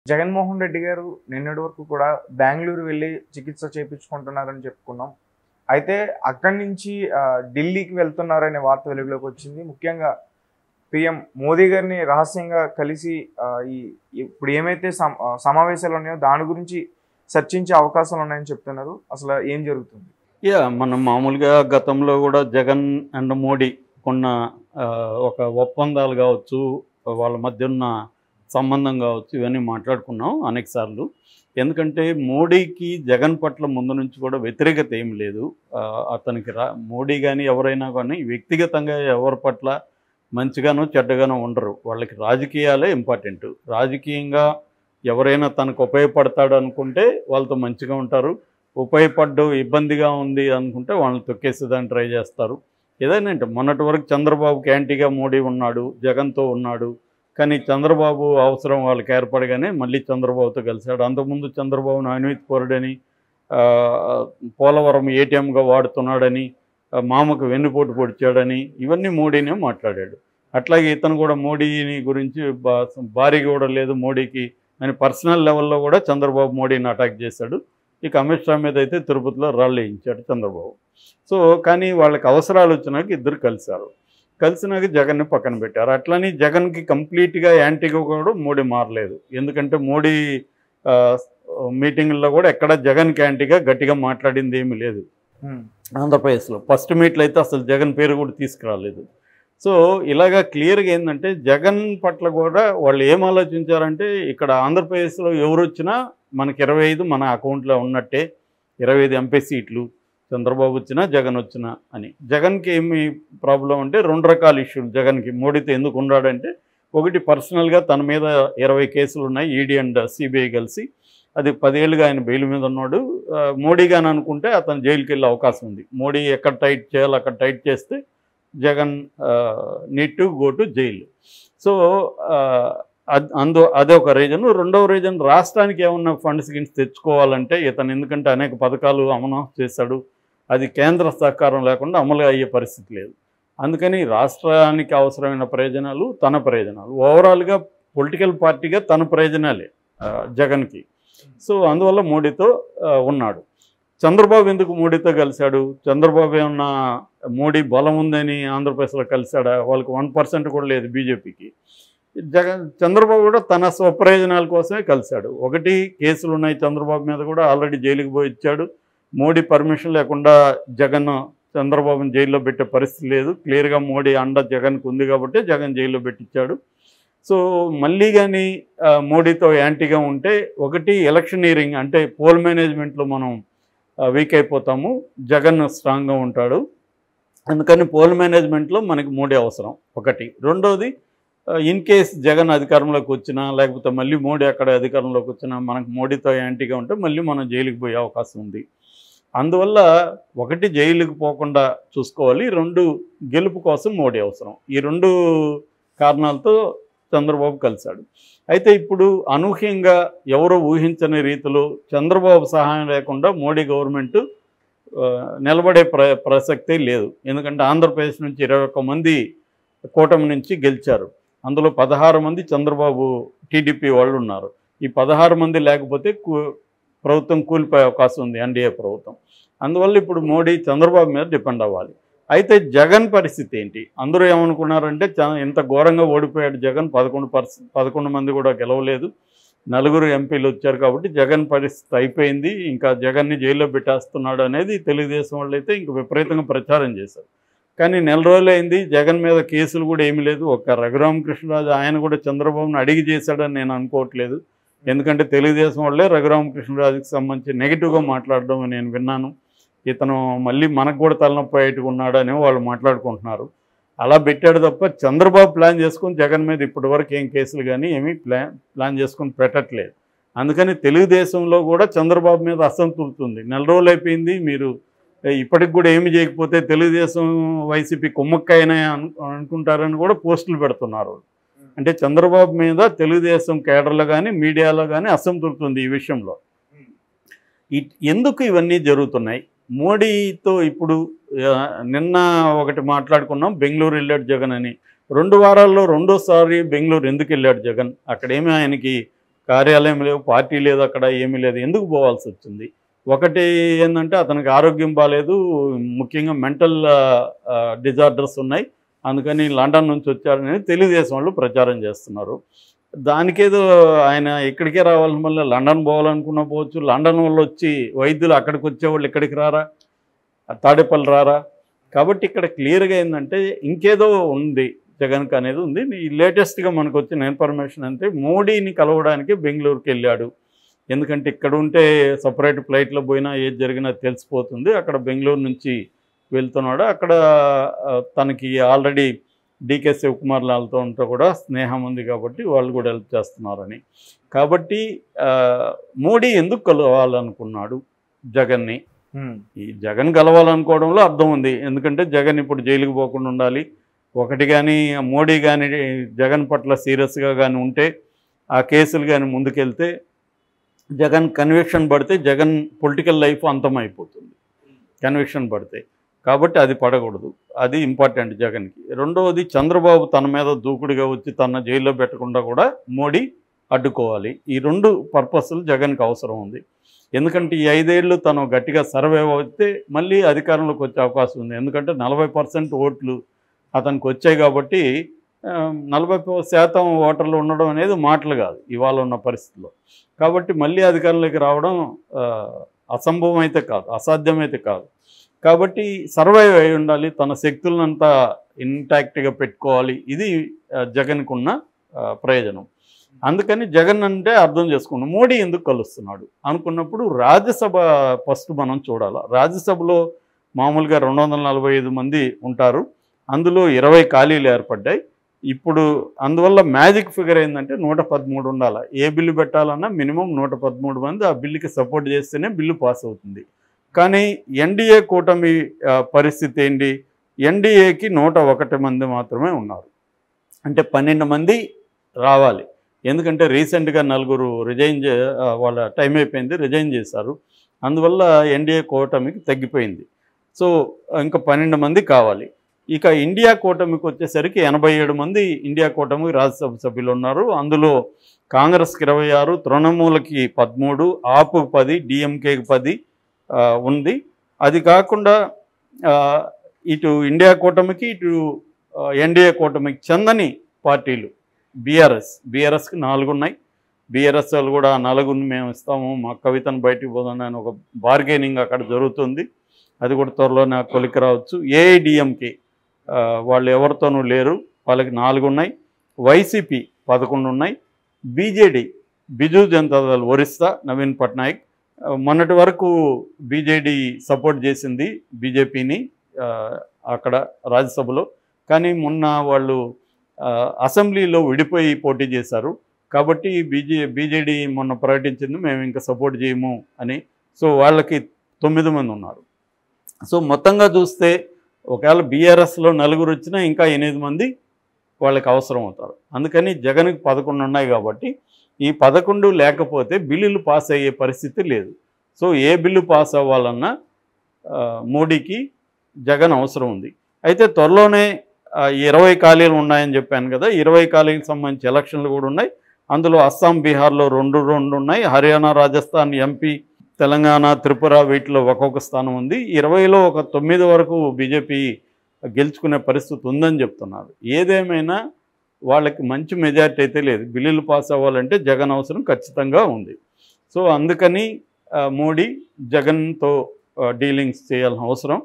జగన్మోహన్ రెడ్డి గారు నిన్నటి వరకు కూడా బెంగుళూరు వెళ్ళి చికిత్స చేయించుకుంటున్నారని చెప్పుకున్నాం. అయితే అక్కడి నుంచి ఢిల్లీకి వెళ్తున్నారనే వార్త వెలుగులోకి వచ్చింది. ముఖ్యంగా పీఎం మోదీ గారిని రహస్యంగా కలిసి ఈ ఇప్పుడు ఏమైతే సమావేశాలు ఉన్నాయో దాని గురించి చర్చించే అవకాశాలు ఉన్నాయని చెప్తున్నారు. అసలు ఏం జరుగుతుంది? మనం మామూలుగా గతంలో కూడా జగన్ అండ్ మోడీ కొన్న ఒక ఒప్పందాలు కావచ్చు, వాళ్ళ మధ్య ఉన్న సంబంధం కావచ్చు, ఇవన్నీ మాట్లాడుకున్నాం అనేక సార్లు. ఎందుకంటే మోడీకి జగన్ పట్ల ముందు నుంచి కూడా వ్యతిరేకత ఏం లేదు. అతనికి మోడీ కానీ ఎవరైనా కానీ వ్యక్తిగతంగా ఎవరి పట్ల మంచిగానో చెడ్డగానో ఉండరు. వాళ్ళకి రాజకీయాలే ఇంపార్టెంట్. రాజకీయంగా ఎవరైనా తనకు ఉపయోగపడతాడు అనుకుంటే వాళ్ళతో మంచిగా ఉంటారు. ఉపయోగపడ్డు ఇబ్బందిగా ఉంది అనుకుంటే వాళ్ళని తొక్కేసేదాన్ని ట్రై చేస్తారు. ఏదైనా అంటే మొన్నటి వరకు చంద్రబాబుకి యాంటీగా మోడీ ఉన్నాడు, జగన్తో ఉన్నాడు. కానీ చంద్రబాబు అవసరం వాళ్ళకి ఏర్పడగానే మళ్ళీ చంద్రబాబుతో కలిశాడు. అంతకుముందు చంద్రబాబును అవినీతి పరుడని, పోలవరం ఏటీఎంగా వాడుతున్నాడని, మామకు వెన్నుపోటు పొడిచాడని ఇవన్నీ మోడీనే మాట్లాడాడు. అట్లాగే ఇతను కూడా మోడీని గురించి భారీ కూడా లేదు మోడీకి అని పర్సనల్ లెవెల్లో కూడా చంద్రబాబు మోడీని అటాక్ చేశాడు. ఇక అమిత్ షా మీద అయితే తిరుపతిలో రాళ్ళు వేయించాడు చంద్రబాబు. సో కానీ వాళ్ళకి అవసరాలు వచ్చినాక ఇద్దరు కలిశారు. కలిసినాక జగన్ని పక్కన పెట్టారు. అట్లని జగన్కి కంప్లీట్గా యాంటీగా కూడా మోడీ మారలేదు. ఎందుకంటే మోడీ మీటింగుల్లో కూడా ఎక్కడ జగన్కి యాంటీగా గట్టిగా మాట్లాడింది ఏమీ లేదు. ఆంధ్రప్రదేశ్లో ఫస్ట్ మీట్లో అయితే అసలు జగన్ పేరు కూడా తీసుకురాలేదు. సో ఇలాగా క్లియర్గా ఏంటంటే జగన్ పట్ల కూడా వాళ్ళు ఏం ఆలోచించారంటే ఇక్కడ ఆంధ్రప్రదేశ్లో ఎవరు వచ్చినా మనకి 25 మన అకౌంట్లో ఉన్నట్టే, 25 ఎంపీ సీట్లు చంద్రబాబు వచ్చినా జగన్ వచ్చినా అని. జగన్కి ఏమి ప్రాబ్లం అంటే 2 రకాల ఇష్యూలు జగన్కి మోడీతో ఎందుకు ఉన్నాడంటే, ఒకటి పర్సనల్గా తన మీద 20 కేసులు ఉన్నాయి ఈడీ అండ్ సిబిఐ కలిసి. అది 10 ఏళ్ళుగా ఆయన బెయిల్ మీద ఉన్నాడు. మోడీగాని అనుకుంటే అతను జైలుకి వెళ్ళే అవకాశం ఉంది. మోడీ ఎక్కడ టైట్ చేయాలో అక్కడ టైట్ చేస్తే Jagan need to go to jail. So అదే ఒక రీజన్. రెండవ రీజన్ రాష్ట్రానికి ఏమన్నా ఫండ్స్ గిన్స్ తెచ్చుకోవాలంటే ఇతను ఎందుకంటే అనేక పథకాలు అమలు చేశాడు, అది కేంద్ర సహకారం లేకుండా అమలు అయ్యే పరిస్థితి లేదు. అందుకని రాష్ట్రానికి అవసరమైన ప్రయోజనాలు తన ప్రయోజనాలు, ఓవరాల్గా పొలిటికల్ పార్టీగా తన ప్రయోజనాలే జగన్కి. సో అందువల్ల మోడీతో ఉన్నాడు. చంద్రబాబు ఎందుకు మోడీతో కలిశాడు? చంద్రబాబు ఏమన్నా మోడీ బలం ఉందని ఆంధ్రప్రదేశ్లో కలిశాడా? వాళ్ళకి 1% కూడా లేదు బీజేపీకి. చంద్రబాబు కూడా తన స్వప్రయోజనాల కోసమే కలిశాడు. ఒకటి కేసులు ఉన్నాయి చంద్రబాబు మీద కూడా, ఆల్రెడీ జైలుకి పోయి ఇచ్చాడు. మోడీ పర్మిషన్ లేకుండా జగన్ చంద్రబాబుని జైల్లో పెట్టే పరిస్థితి లేదు. క్లియర్గా మోడీ అండ జగన్కు ఉంది కాబట్టి జగన్ జైల్లో పెట్టించాడు. సో మళ్ళీ కానీ మోడీతో యాంటీగా ఉంటే ఒకటి ఎలక్షనీరింగ్ అంటే పోల్ మేనేజ్మెంట్లో మనం వీక్ అయిపోతాము, జగన్ స్ట్రాంగ్గా ఉంటాడు. అందుకని పోల్ మేనేజ్మెంట్లో మనకి మోడీ అవసరం ఒకటి. రెండోది ఇన్ కేస్ జగన్ అధికారంలోకి వచ్చినా లేకపోతే మళ్ళీ మోడీ అక్కడ అధికారంలోకి వచ్చినా మనకు మోడీతో యాంటీగా ఉంటే మళ్ళీ మనం జైలుకి పోయే అవకాశం ఉంది. అందువల్ల ఒకటి జైలుకి పోకుండా చూసుకోవాలి, 2 గెలుపు కోసం మోడీ అవసరం. ఈ 2 కారణాలతో చంద్రబాబు కలిశాడు. అయితే ఇప్పుడు అనూహ్యంగా ఎవరో ఊహించని రీతిలో చంద్రబాబు సహాయం లేకుండా మోడీ గవర్నమెంట్ నిలబడే ప్రసక్తే లేదు. ఎందుకంటే ఆంధ్రప్రదేశ్ నుంచి 21 మంది కూటమి నుంచి గెలిచారు. అందులో 16 మంది చంద్రబాబు టీడీపీ వాళ్ళు ఉన్నారు. ఈ 16 మంది లేకపోతే ప్రభుత్వం కూలిపోయే అవకాశం ఉంది, ఎన్డీఏ ప్రభుత్వం. అందువల్ల ఇప్పుడు మోడీ చంద్రబాబు మీద డిపెండ్ అవ్వాలి. అయితే జగన్ పరిస్థితి ఏంటి? అందరూ ఏమనుకున్నారంటే ఇంత ఘోరంగా ఓడిపోయాడు జగన్, 11 మంది కూడా గెలవలేదు, 4 ఎంపీలు వచ్చారు కాబట్టి జగన్ పరిస్థితి అయిపోయింది, ఇంకా జగన్ని జైల్లో పెట్టేస్తున్నాడు అనేది తెలుగుదేశం వాళ్ళు అయితే ఇంక విపరీతంగా ప్రచారం చేశారు. కానీ నెల రోజులైంది, జగన్ మీద కేసులు కూడా ఏమీ లేదు. ఒక రఘురామకృష్ణరాజు ఆయన కూడా చంద్రబాబును అడిగి చేశాడని నేను అనుకోవట్లేదు. ఎందుకంటే తెలుగుదేశం వాళ్ళే రఘురామకృష్ణరాజుకి సంబంధించి నెగిటివ్గా మాట్లాడడం నేను విన్నాను. ఇతను మళ్ళీ మనకు కూడా తలనొప్పి అయ్యేట్టుగా ఉన్నాడని వాళ్ళు మాట్లాడుకుంటున్నారు. అలా పెట్టాడు తప్ప చంద్రబాబు ప్లాన్ చేసుకుని జగన్ మీద ఇప్పటివరకు ఏం కేసులు కానీ ఏమీ ప్లాన్ చేసుకుని పెట్టట్లేదు. అందుకని తెలుగుదేశంలో కూడా చంద్రబాబు మీద అసంతృప్తి ఉంది. నెల రోజులు అయిపోయింది, మీరు ఇప్పటికి కూడా ఏమి చేయకపోతే తెలుగుదేశం వైసీపీ కుమ్మక్కైనా అనుకుంటారని కూడా పోస్టులు పెడుతున్నారు. అంటే చంద్రబాబు మీద తెలుగుదేశం కేడర్లో కానీ మీడియాలో కానీ అసంతృప్తి ఉంది ఈ విషయంలో. ఎందుకు ఇవన్నీ జరుగుతున్నాయి? మోడీతో ఇప్పుడు నిన్న ఒకటి మాట్లాడుకున్నాం, బెంగళూరు వెళ్ళాడు జగన్ అని. 2 వారాల్లో రెండోసారి బెంగళూరు ఎందుకు వెళ్ళాడు జగన్? అక్కడేమీ ఆయనకి కార్యాలయం లేవు, పార్టీ లేదు, అక్కడ ఏమీ లేదు. ఎందుకు పోవాల్సి వచ్చింది? ఒకటి ఏంటంటే అతనికి ఆరోగ్యం బాగాలేదు, ముఖ్యంగా మెంటల్ డిజార్డర్స్ ఉన్నాయి, అందుకని లండన్ నుంచి వచ్చారని తెలుగుదేశం వాళ్ళు ప్రచారం చేస్తున్నారు. దానికేదో ఆయన ఇక్కడికే రావాలని మళ్ళీ లండన్ పోవాలనుకున్నా పోవచ్చు. లండన్ వాళ్ళు వచ్చి వైద్యులు అక్కడికి వచ్చేవాళ్ళు ఇక్కడికి రారా, తాడేపల్లి రారా? కాబట్టి ఇక్కడ క్లియర్గా ఏంటంటే ఇంకేదో ఉంది జగన్కి అనేది ఉంది. ఈ లేటెస్ట్గా మనకు వచ్చిన ఇన్ఫర్మేషన్ అంటే మోడీని కలవడానికి బెంగళూరుకి వెళ్ళాడు. ఎందుకంటే ఇక్కడ ఉంటే సపరేట్ ఫ్లైట్లో పోయినా ఏది జరిగినా తెలిసిపోతుంది. అక్కడ బెంగళూరు నుంచి వెళ్తున్నాడు. అక్కడ తనకి ఆల్రెడీ డీకే శివకుమార్ లాల్తో ఉంటే కూడా స్నేహం ఉంది కాబట్టి వాళ్ళు కూడా హెల్ప్ చేస్తున్నారని. కాబట్టి మోడీ ఎందుకు కలవాలనుకున్నాడు జగన్ని? ఈ జగన్ కలవాలనుకోవడంలో అర్థం ఉంది. ఎందుకంటే జగన్ ఇప్పుడు జైలుకి పోకుండా ఉండాలి. ఒకటి కానీ మోడీ కానీ జగన్ పట్ల సీరియస్గా కానీ ఉంటే, ఆ కేసులు కానీ ముందుకెళ్తే, జగన్ కన్విక్షన్ పడితే జగన్ పొలిటికల్ లైఫ్ అంతమైపోతుంది కన్విక్షన్ పడితే. కాబట్టి అది పడకూడదు, అది ఇంపార్టెంట్ జగన్కి. రెండవది, చంద్రబాబు తన మీద దూకుడుగా వచ్చి తన జైల్లో పెట్టకుండా కూడా మోడీ అడ్డుకోవాలి. ఈ రెండు పర్పస్లు జగన్కి అవసరం ఉంది. ఎందుకంటే ఈ 5 ఏళ్ళు తను గట్టిగా సర్వైవ్ అయితే మళ్ళీ అధికారంలోకి వచ్చే అవకాశం ఉంది. ఎందుకంటే 40% ఓట్లు అతనికి వచ్చాయి కాబట్టి 40% ఓటర్లు ఉండడం అనేది మాటలు కాదు ఇవాళ ఉన్న పరిస్థితిలో. కాబట్టి మళ్ళీ అధికారంలోకి రావడం అసంభవం అయితే కాదు, అసాధ్యమైతే కాదు. కాబట్టి సర్వైవ్ అయి ఉండాలి, తన శక్తులనంతా ఇంటాక్ట్గా పెట్టుకోవాలి. ఇది జగన్కు ఉన్న ప్రయోజనం. అందుకని జగన్ అంటే అర్థం చేసుకున్నాం మోడీ ఎందుకు కలుస్తున్నాడు అనుకున్నప్పుడు రాజ్యసభ ఫస్ట్ మనం చూడాలి. రాజ్యసభలో మామూలుగా 245 మంది ఉంటారు, అందులో 20 ఖాళీలు ఏర్పడ్డాయి. ఇప్పుడు అందువల్ల మ్యాజిక్ ఫిగర్ ఏంటంటే 113 ఉండాలి. ఏ బిల్లు పెట్టాలన్నా మినిమం 113 మంది ఆ బిల్లుకి సపోర్ట్ చేస్తేనే బిల్లు పాస్ అవుతుంది. కానీ ఎన్డీఏ కూటమి పరిస్థితి ఏంటి? ఎన్డీఏకి 101 మంది మాత్రమే ఉన్నారు. అంటే 12 మంది రావాలి. ఎందుకంటే రీసెంట్గా 4 వాళ్ళ టైం అయిపోయింది, రిజైన్ చేశారు. అందువల్ల ఎన్డీఏ కూటమికి తగ్గిపోయింది. సో ఇంకా 12 మంది కావాలి. ఇక ఇండియా కూటమికి వచ్చేసరికి 87 మంది ఇండియా కూటమికి రాజ్యసభ సభ్యులు ఉన్నారు. అందులో కాంగ్రెస్కి 26, తృణమూలకి 13, ఆపుకి 10, డిఎంకేకి 10 ఉంది. అది కాకుండా ఇటు ఇండియా కూటమికి ఇటు ఎన్డీఏ కూటమికి చెందని పార్టీలు బీఆర్ఎస్కి 4 ఉన్నాయి. బీఆర్ఎస్ వాళ్ళు కూడా 4 మేము ఇస్తాము, మా కవితను బయటికి పోదని అని ఒక బార్గెనింగ్ అక్కడ జరుగుతుంది. అది కూడా త్వరలో నాకు కొలికి రావచ్చు. ఏఐడిఎంకే వాళ్ళు ఎవరితోనూ లేరు, వాళ్ళకి 4 ఉన్నాయి. వైసీపీ 11 ఉన్నాయి. బీజేడీ బిజు జనతాదళ్ ఒరిస్సా నవీన్ పట్నాయక్ మొన్నటి వరకు బీజేడీ సపోర్ట్ చేసింది బీజేపీని అక్కడ రాజ్యసభలో. కానీ మొన్న వాళ్ళు అసెంబ్లీలో విడిపోయి పోటీ చేశారు. కాబట్టి బీజేడీ మొన్న ప్రకటించింది మేము ఇంకా సపోర్ట్ చేయము అని. సో వాళ్ళకి 9 మంది ఉన్నారు. సో మొత్తంగా చూస్తే ఒకవేళ బీఆర్ఎస్లో 4 వచ్చినా ఇంకా 8 మంది వాళ్ళకి అవసరం అవుతారు. అందుకని జగన్కి 11 ఉన్నాయి కాబట్టి ఈ 11 లేకపోతే బిల్లులు పాస్ అయ్యే పరిస్థితి లేదు. సో ఏ బిల్లు పాస్ అవ్వాలన్నా మోడీకి జగన్ అవసరం ఉంది. అయితే త్వరలోనే 20 ఖాళీలు ఉన్నాయని చెప్పాను కదా, 20 ఖాళీలకు సంబంధించి ఎలక్షన్లు కూడా ఉన్నాయి. అందులో అస్సాం, బీహార్లో 2 ఉన్నాయి. హర్యానా, రాజస్థాన్, ఎంపీ, తెలంగాణ, త్రిపుర వీటిలో ఒక్కొక్క స్థానం ఉంది. 20లో ఒక 9 వరకు బీజేపీ గెలుచుకునే పరిస్థితి ఉందని చెప్తున్నారు. ఏదేమైనా వాళ్ళకి మంచి మెజార్టీ అయితే లేదు. బిల్లులు పాస్ అవ్వాలంటే జగన్ అవసరం ఖచ్చితంగా ఉంది. సో అందుకని మోడీ జగన్తో డీలింగ్స్ చేయాల్సిన అవసరం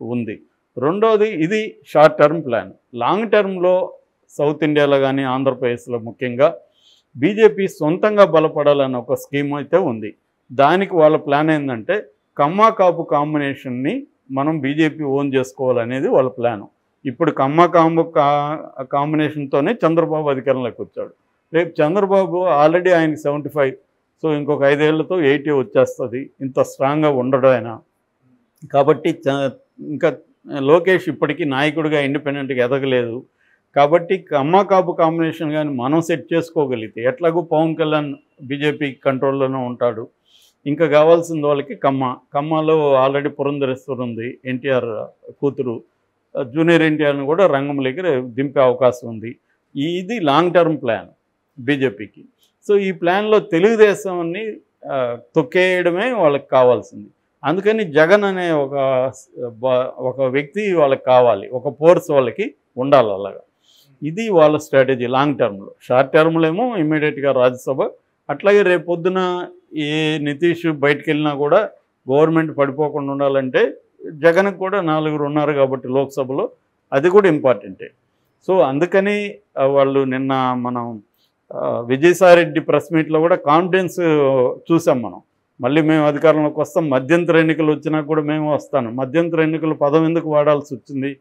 ఉంది. రెండోది, ఇది షార్ట్ టర్మ్ ప్లాన్. లాంగ్ టర్మ్లో సౌత్ ఇండియాలో కానీ ఆంధ్రప్రదేశ్లో ముఖ్యంగా బీజేపీ సొంతంగా బలపడాలన్న ఒక స్కీమ్ అయితే ఉంది. దానికి వాళ్ళ ప్లాన్ ఏంటంటే కమ్మా కాపు కాంబినేషన్ని మనం బీజేపీ ఓన్ చేసుకోవాలనేది వాళ్ళ ప్లాను. ఇప్పుడు కమ్మా కాంబు కాంబినేషన్తోనే చంద్రబాబు అధికారంలోకి వచ్చాడు. రేపు చంద్రబాబు ఆల్రెడీ ఆయనకి 75, సో ఇంకొక 5 ఏళ్లతో 80 వచ్చేస్తుంది. ఇంత స్ట్రాంగ్గా ఉండడు ఆయన. కాబట్టి ఇంకా లోకేష్ ఇప్పటికీ నాయకుడిగా ఇండిపెండెంట్గా ఎదగలేదు. కాబట్టి కమ్మా కాపు కాంబినేషన్ కానీ మనం సెట్ చేసుకోగలిగితే, ఎట్లాగూ పవన్ కళ్యాణ్ బీజేపీ కంట్రోల్లోనే ఉంటాడు, ఇంకా కావాల్సిన వాళ్ళకి కమ్మాలో ఆల్రెడీ పురంధరేశ్వర్ ఉంది, ఎన్టీఆర్ కూతురు, జూనియర్ ఎన్టీఆర్ని కూడా రంగంలోకి దింపే అవకాశం ఉంది. ఇది లాంగ్ టర్మ్ ప్లాన్ బీజేపీకి. సో ఈ ప్లాన్లో తెలుగుదేశాన్ని తొక్కేయడమే వాళ్ళకి కావాల్సింది. అందుకని జగన్ అనే ఒక వ్యక్తి వాళ్ళకి కావాలి, ఒక ఫోర్స్ వాళ్ళకి ఉండాలి అలాగా. ఇది వాళ్ళ స్ట్రాటజీ లాంగ్ టర్మ్లో. షార్ట్ టర్మ్లో ఏమో ఇమ్మీడియట్గా రాజ్యసభ, అట్లాగే రేపు పొద్దున ఏ నితీష్ బయటకు వెళ్ళినా కూడా గవర్నమెంట్ పడిపోకుండా ఉండాలంటే జగన్కి కూడా 4 ఉన్నారు కాబట్టి లోక్సభలో, అది కూడా ఇంపార్టెంటే. సో అందుకని వాళ్ళు నిన్న మనం విజయసాయిరెడ్డి ప్రెస్ మీట్లో కూడా కాన్ఫిడెన్స్ చూసాం మనం. మళ్ళీ మేము అధికారంలోకి వస్తాం, మధ్యంతర ఎన్నికలు వచ్చినా కూడా మేము వస్తాను, మధ్యంతర ఎన్నికల పదం ఎందుకు వాడాల్సి వచ్చింది,